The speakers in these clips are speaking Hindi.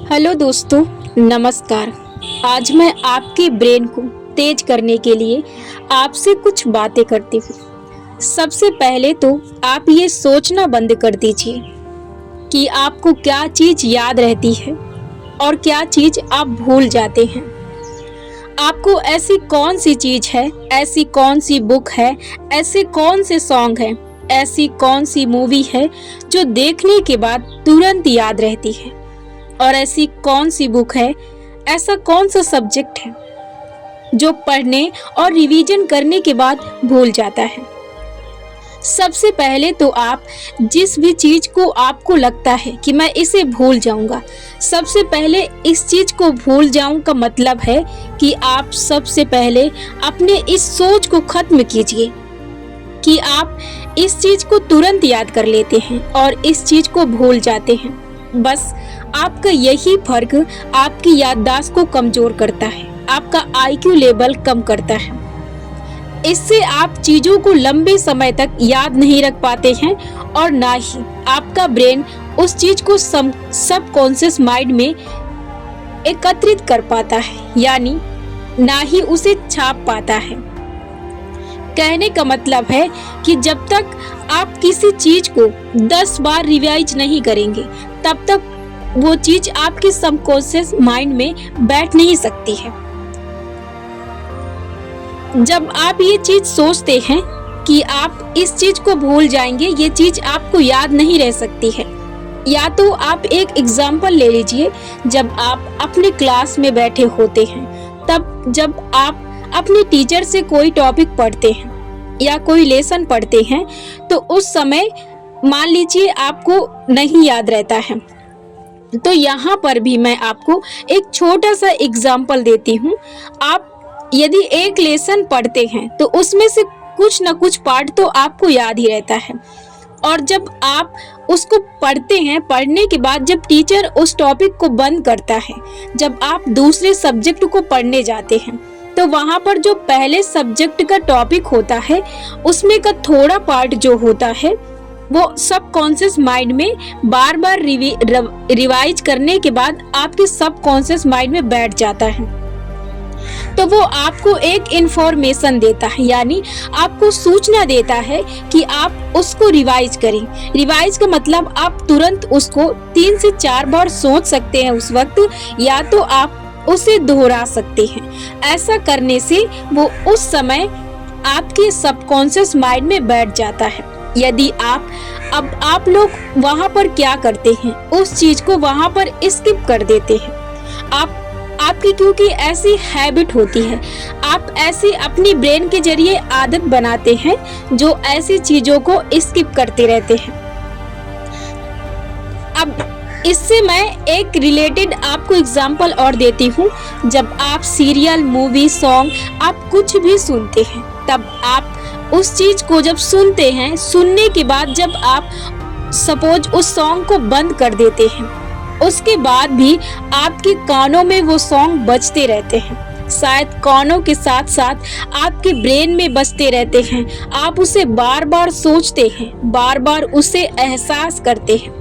हेलो दोस्तों, नमस्कार। आज मैं आपके ब्रेन को तेज करने के लिए आपसे कुछ बातें करती हूँ। सबसे पहले तो आप ये सोचना बंद कर दीजिए कि आपको क्या चीज़ याद रहती है और क्या चीज़ आप भूल जाते हैं। आपको ऐसी कौन सी चीज़ है, ऐसी कौन सी बुक है, ऐसे कौन से सॉन्ग हैं, ऐसी कौन सी मूवी है जो देखने के बाद तुरंत याद रहती है, और ऐसी कौन सी बुक है, ऐसा कौन सा सब्जेक्ट है जो पढ़ने और रिवीजन करने के बाद भूल जाता है। सबसे पहले तो आप जिस भी चीज को आपको लगता है कि मैं इसे भूल जाऊंगा, सबसे पहले इस चीज को भूल जाऊं का मतलब है कि आप सबसे पहले अपने इस सोच को खत्म कीजिए कि आप इस चीज को तुरंत याद कर लेते हैं और इस चीज को भूल जाते हैं। बस आपका यही फर्क आपकी याददाश्त को कमजोर करता है, आपका आईक्यू लेवल कम करता है। इससे आप चीजों को लंबे समय तक याद नहीं रख पाते हैं और ना ही आपका ब्रेन उस चीज को सबकॉन्शियस माइंड में एकत्रित कर पाता है, यानी ना ही उसे छाप पाता है। कहने का मतलब है कि जब तक आप किसी चीज को 10 बार रिवाइज नहीं करेंगे, तब तक वो चीज आपके सबकॉन्शियस माइंड में बैठ नहीं सकती है। जब आप ये चीज सोचते हैं कि आप इस चीज को भूल जाएंगे, ये चीज आपको याद नहीं रह सकती है। या तो आप एक एग्जाम्पल ले लीजिए, जब आप अपने क्लास में बैठे होते हैं, तब जब आप अपने टीचर से कोई टॉपिक पढ़ते हैं या कोई लेसन पढ़ते हैं, तो उस समय मान लीजिए आपको नहीं याद रहता है, तो यहाँ पर भी मैं आपको एक छोटा सा एग्जाम्पल देती हूँ। आप यदि एक लेसन पढ़ते हैं तो उसमें से कुछ न कुछ पार्ट तो आपको याद ही रहता है, और जब आप उसको पढ़ते हैं, पढ़ने के बाद जब टीचर उस टॉपिक को बंद करता है, जब आप दूसरे सब्जेक्ट को पढ़ने जाते हैं, तो वहाँ पर जो पहले सब्जेक्ट का टॉपिक होता है, उसमें का थोड़ा पार्ट जो होता है वो सबकॉन्शियस माइंड में बार बार रिवाइज करने के बाद आपके सबकॉन्शियस माइंड में बैठ जाता है। तो वो आपको एक इंफॉर्मेशन देता है, यानी आपको सूचना देता है कि आप उसको रिवाइज करें। रिवाइज का मतलब आप तुरंत उसको 3 से 4 बार सोच सकते हैं उस वक्त, या तो आप उसे दोहरा सकते हैं। ऐसा करने से वो उस समय आपके सबकॉन्शियस माइंड में बैठ जाता है। यदि आप लोग वहाँ पर क्या करते हैं, उस चीज को वहाँ पर स्किप कर देते हैं। आपकी क्योंकि ऐसी हैबिट होती है, आप ऐसी अपनी ब्रेन के जरिए आदत बनाते हैं जो ऐसी चीजों को स्किप करते रहते हैं। अब इससे मैं एक रिलेटेड आपको एग्जांपल और देती हूँ। जब आप सीरियल, मूवी, सॉन्ग, आप कुछ भी सुनते हैं, तब आप उस चीज को जब सुनते हैं, सुनने के बाद जब आप सपोज उस सॉन्ग को बंद कर देते हैं, उसके बाद भी आपके कानों में वो सॉन्ग बजते रहते हैं। शायद कानों के साथ साथ आपके ब्रेन में बजते रहते हैं। आप उसे बार बार सोचते हैं, बार बार उसे एहसास करते हैं।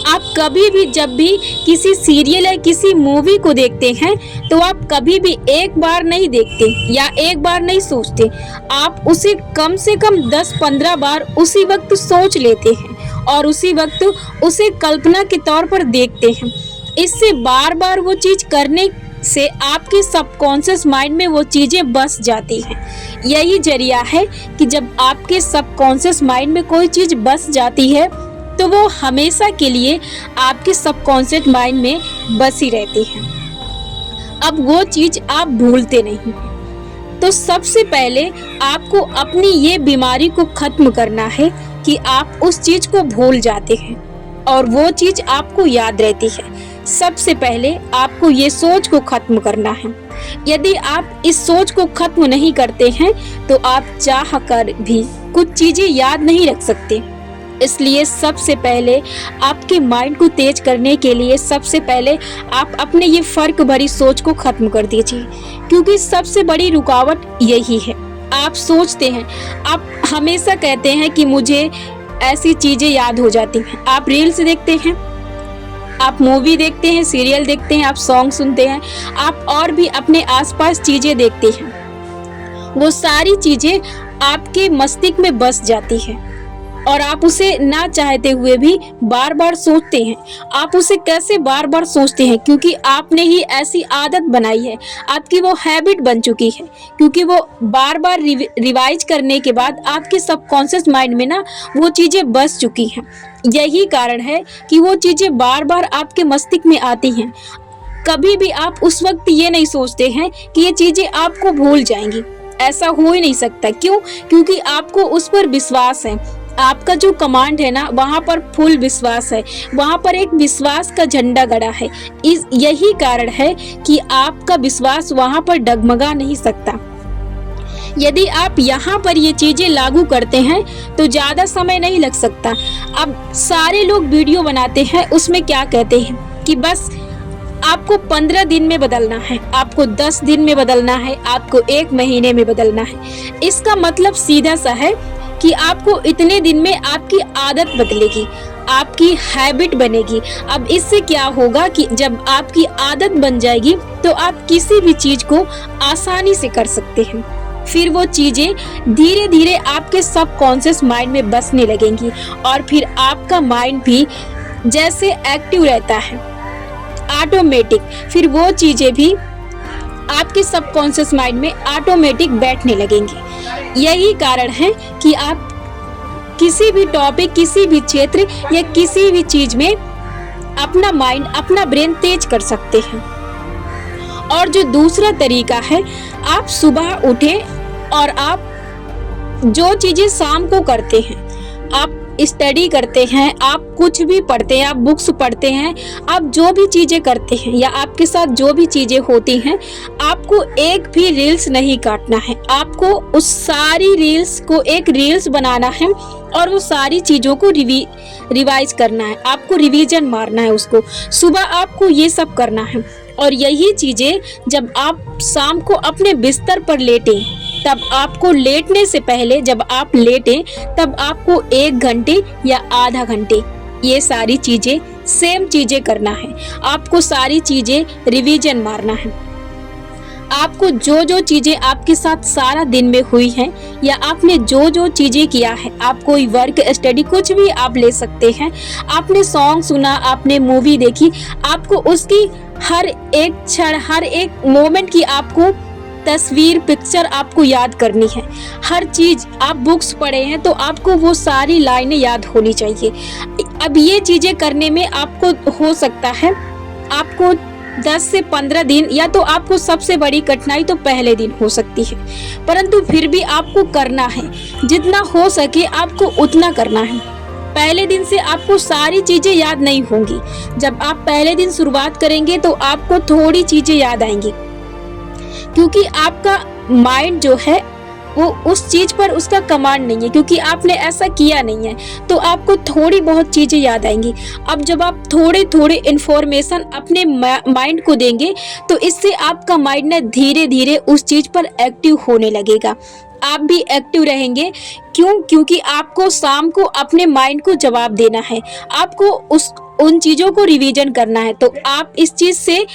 आप कभी भी जब भी किसी सीरियल या किसी मूवी को देखते हैं, तो आप कभी भी एक बार नहीं देखते या एक बार नहीं सोचते, आप उसे कम से कम 10-15 बार उसी वक्त सोच लेते हैं और उसी वक्त उसे कल्पना के तौर पर देखते हैं। इससे बार बार वो चीज करने से आपके सबकॉन्शियस माइंड में वो चीजें बस जाती हैं। यही जरिया है कि जब आपके सबकॉन्शियस माइंड में कोई चीज बस जाती है, तो वो हमेशा के लिए आपके सबकॉन्शियस माइंड में बसी रहती है। अब वो चीज आप भूलते नहीं। तो सबसे पहले आपको अपनी ये बीमारी को खत्म करना है कि आप उस चीज को भूल जाते हैं और वो चीज आपको याद रहती है। सबसे पहले आपको ये सोच को खत्म करना है। यदि आप इस सोच को खत्म नहीं करते हैं, तो आप चाह कर भी कुछ चीजें याद नहीं रख सकते। इसलिए सबसे पहले आपके माइंड को तेज करने के लिए सबसे पहले आप अपने ये फर्क भरी सोच को खत्म कर दीजिए, क्योंकि सबसे बड़ी रुकावट यही है। आप सोचते हैं, आप हमेशा कहते हैं कि मुझे ऐसी चीजें याद हो जाती हैं। आप रील्स देखते हैं, आप मूवी देखते हैं, सीरियल देखते हैं, आप सॉन्ग सुनते हैं, आप और भी अपने आसपास चीजें देखते हैं, वो सारी चीजें आपके मस्तिष्क में बस जाती है और आप उसे ना चाहते हुए भी बार बार सोचते हैं। आप उसे कैसे बार बार सोचते हैं? क्योंकि आपने ही ऐसी आदत बनाई है, आपकी वो हैबिट बन चुकी है। क्योंकि वो बार बार रिवाइज करने के बाद आपके सबकॉन्शियस माइंड में ना वो चीजें बस चुकी हैं। यही कारण है कि वो चीजें बार बार आपके मस्तिष्क में आती हैं। कभी भी आप उस वक्त ये नहीं सोचते हैं कि ये चीजें आपको भूल जाएंगी। ऐसा हो ही नहीं सकता। क्यों? क्योंकि आपको उस पर विश्वास है। आपका जो कमांड है ना, वहाँ पर फुल विश्वास है, वहाँ पर एक विश्वास का झंडा गड़ा है। यही कारण है कि आपका विश्वास वहाँ पर डगमगा नहीं सकता। यदि आप यहाँ पर ये चीजें लागू करते हैं तो ज्यादा समय नहीं लग सकता। अब सारे लोग वीडियो बनाते हैं, उसमें क्या कहते हैं कि बस आपको 15 दिन में बदलना है, आपको 10 दिन में बदलना है, आपको 1 महीने में बदलना है। इसका मतलब सीधा सा है कि आपको इतने दिन में आपकी आदत बदलेगी, आपकी हैबिट बनेगी। अब इससे क्या होगा कि जब आपकी आदत बन जाएगी तो आप किसी भी चीज को आसानी से कर सकते हैं। फिर वो चीजें धीरे धीरे आपके सबकॉन्शियस माइंड में बसने लगेंगी और फिर आपका माइंड भी जैसे एक्टिव रहता है ऑटोमेटिक, फिर वो चीजें भी आपके सबकॉन्शियस माइंड में ऑटोमेटिक बैठने लगेंगी। यही कारण है कि आप किसी भी टॉपिक, किसी भी क्षेत्र या किसी भी चीज में अपना माइंड, अपना ब्रेन तेज कर सकते हैं। और जो दूसरा तरीका है, आप सुबह उठे और आप जो चीजें शाम को करते हैं, आप स्टडी करते हैं, आप कुछ भी पढ़ते हैं, आप बुक्स पढ़ते हैं, आप जो भी चीजें करते हैं या आपके साथ जो भी चीजें होती हैं, आपको एक भी रील्स नहीं काटना है। आपको उस सारी रील्स को एक रील्स बनाना है और वो सारी चीजों को रिवाइज करना है। आपको रिवीजन मारना है उसको। सुबह आपको ये सब करना है और यही चीजें जब आप शाम को अपने बिस्तर पर लेटें, तब आपको लेटने से पहले, जब आप लेटें तब आपको 1 घंटे या आधा घंटे ये सारी चीजें, सेम चीजें करना है। आपको सारी चीजें रिवीजन मारना है। आपको जो जो चीजें आपके साथ सारा दिन में हुई हैं या आपने जो जो चीजें किया है, आप कोई वर्क, स्टडी, कुछ भी आप ले सकते हैं। आपने सॉन्ग सुना, आपने मूवी देखी, आपको उसकी हर एक क्षण, हर एक मोमेंट की आपको तस्वीर, पिक्चर आपको याद करनी है। हर चीज, आप बुक्स पढ़े हैं तो आपको वो सारी लाइनें याद होनी चाहिए। अब ये चीजें करने में आपको हो सकता है आपको 10 से 15 दिन, या तो आपको सबसे बड़ी कठिनाई तो पहले दिन हो सकती है, परंतु फिर भी आपको करना है। जितना हो सके आपको उतना करना है। पहले दिन से आपको सारी चीजें याद नहीं होंगी। जब आप पहले दिन शुरुआत करेंगे तो आपको थोड़ी चीजें याद आएंगी, क्योंकि आपका माइंड जो है वो उस चीज पर उसका कमांड नहीं है, क्योंकि आपने ऐसा किया नहीं है, तो आपको थोड़ी बहुत चीजें याद आएंगी। अब जब आप थोड़े थोड़े इंफॉर्मेशन अपने माइंड को देंगे तो इससे आपका माइंड ना धीरे धीरे उस चीज पर एक्टिव होने लगेगा। आप भी एक्टिव रहेंगे। क्यों? क्योंकि आपको शाम को अपने माइंड को जवाब देना है, आपको उन चीजों को रिवीजन करना है, तो आप इस चीज से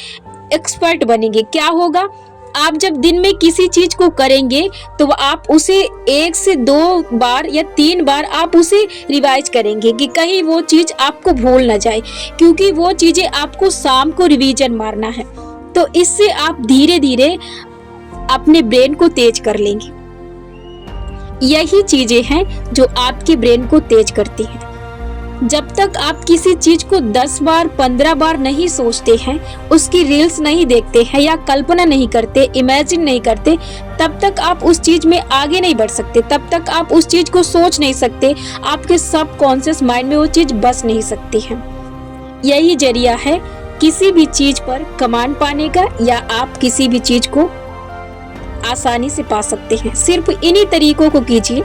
एक्सपर्ट बनेंगे। क्या होगा, आप जब दिन में किसी चीज को करेंगे तो आप उसे 1 से 2 बार या 3 बार आप उसे रिवाइज करेंगे कि कहीं वो चीज आपको भूल ना जाए, क्योंकि वो चीजें आपको शाम को रिवीजन मारना है। तो इससे आप धीरे धीरे अपने ब्रेन को तेज कर लेंगे। यही चीजें हैं जो आपके ब्रेन को तेज करती हैं। जब तक आप किसी चीज को 10 बार 15 बार नहीं सोचते हैं, उसकी रील्स नहीं देखते हैं या कल्पना नहीं करते, इमेजिन नहीं करते, तब तक आप उस चीज में आगे नहीं बढ़ सकते। तब तक आप उस चीज को सोच नहीं सकते। आपके सबकॉन्शियस माइंड में वो चीज बस नहीं सकती है। यही जरिया है किसी भी चीज पर कमांड पाने का, या आप किसी भी चीज को आसानी से पा सकते हैं। सिर्फ इन्हीं तरीकों को कीजिए